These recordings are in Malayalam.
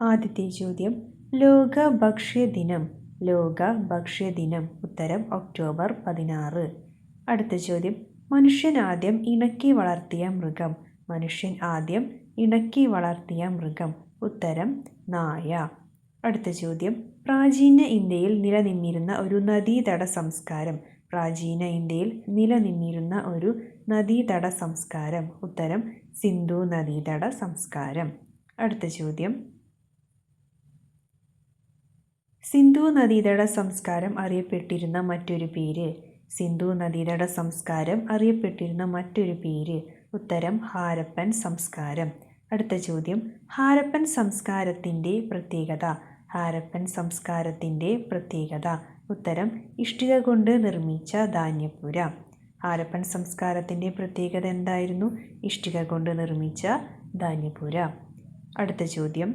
ആദ്യത്തെ ചോദ്യം, ലോക ഭക്ഷ്യദിനം. ലോക ഭക്ഷ്യദിനം. ഉത്തരം ഒക്ടോബർ 16. അടുത്ത ചോദ്യം, മനുഷ്യൻ ആദ്യം ഇണക്കി വളർത്തിയ മൃഗം. മനുഷ്യൻ ആദ്യം ഇണക്കി വളർത്തിയ മൃഗം. ഉത്തരം നായ. അടുത്ത ചോദ്യം, പ്രാചീന ഇന്ത്യയിൽ നിലനിന്നിരുന്ന ഒരു നദീതട സംസ്കാരം. പ്രാചീന ഇന്ത്യയിൽ നിലനിന്നിരുന്ന ഒരു നദീതട സംസ്കാരം. ഉത്തരം സിന്ധു നദീതട സംസ്കാരം. അടുത്ത ചോദ്യം, സിന്ധു നദീതട സംസ്കാരം അറിയപ്പെട്ടിരുന്ന മറ്റൊരു പേര്. സിന്ധു നദീതട സംസ്കാരം അറിയപ്പെട്ടിരുന്ന മറ്റൊരു പേര്. ഉത്തരം ഹാരപ്പൻ സംസ്കാരം. അടുത്ത ചോദ്യം, ഹാരപ്പൻ സംസ്കാരത്തിൻ്റെ പ്രത്യേകത. ഹാരപ്പൻ സംസ്കാരത്തിൻ്റെ പ്രത്യേകത. ഉത്തരം ഇഷ്ടിക കൊണ്ട് നിർമ്മിച്ച ധാന്യപ്പുര. ഹാരപ്പൻ സംസ്കാരത്തിൻ്റെ പ്രത്യേകത എന്തായിരുന്നു? ഇഷ്ടിക കൊണ്ട് നിർമ്മിച്ച ധാന്യപ്പുര. അടുത്ത ചോദ്യം,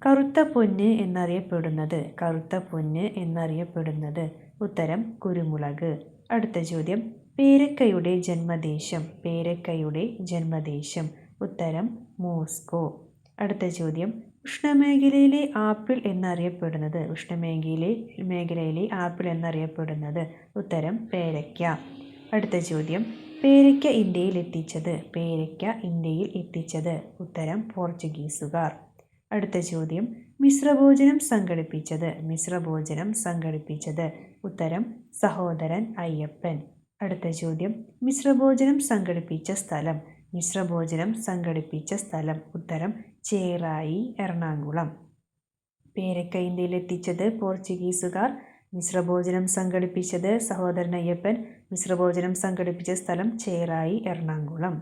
കറുത്ത പൊന്ന് എന്നറിയപ്പെടുന്നത്. കറുത്ത പൊന്ന് എന്നറിയപ്പെടുന്നത്. ഉത്തരം കുരുമുളക്. അടുത്ത ചോദ്യം, പേരക്കയുടെ ജന്മദേശം. പേരക്കയുടെ ജന്മദേശം. ഉത്തരം മോസ്കോ. അടുത്ത ചോദ്യം, ഉഷ്ണമേഖലയിലെ ആപ്പിൾ എന്നറിയപ്പെടുന്നത്. ഉഷ്ണമേഖലയിലെ ആപ്പിൾ എന്നറിയപ്പെടുന്നത്. ഉത്തരം പേരയ്ക്ക. അടുത്ത ചോദ്യം, പേരയ്ക്ക ഇന്ത്യയിൽ എത്തിച്ചത്. പേരയ്ക്ക ഇന്ത്യയിൽ എത്തിച്ചത്. ഉത്തരം പോർച്ചുഗീസുകാർ. അടുത്ത ചോദ്യം, മിശ്രഭോജനം സംഘടിപ്പിച്ചത്. മിശ്രഭോജനം സംഘടിപ്പിച്ചത്. ഉത്തരം സഹോദരൻ അയ്യപ്പൻ. അടുത്ത ചോദ്യം, മിശ്രഭോജനം സംഘടിപ്പിച്ച സ്ഥലം. മിശ്രഭോജനം സംഘടിപ്പിച്ച സ്ഥലം. ഉത്തരം ചേറായി, എറണാകുളം. പേരയ്ക്ക ഇന്ത്യയിൽ എത്തിച്ചത് പോർച്ചുഗീസുകാർ. മിശ്രഭോജനം സംഘടിപ്പിച്ചത് സഹോദരൻ അയ്യപ്പൻ. മിശ്രഭോജനം സംഘടിപ്പിച്ച സ്ഥലം ചേറായി, എറണാകുളം.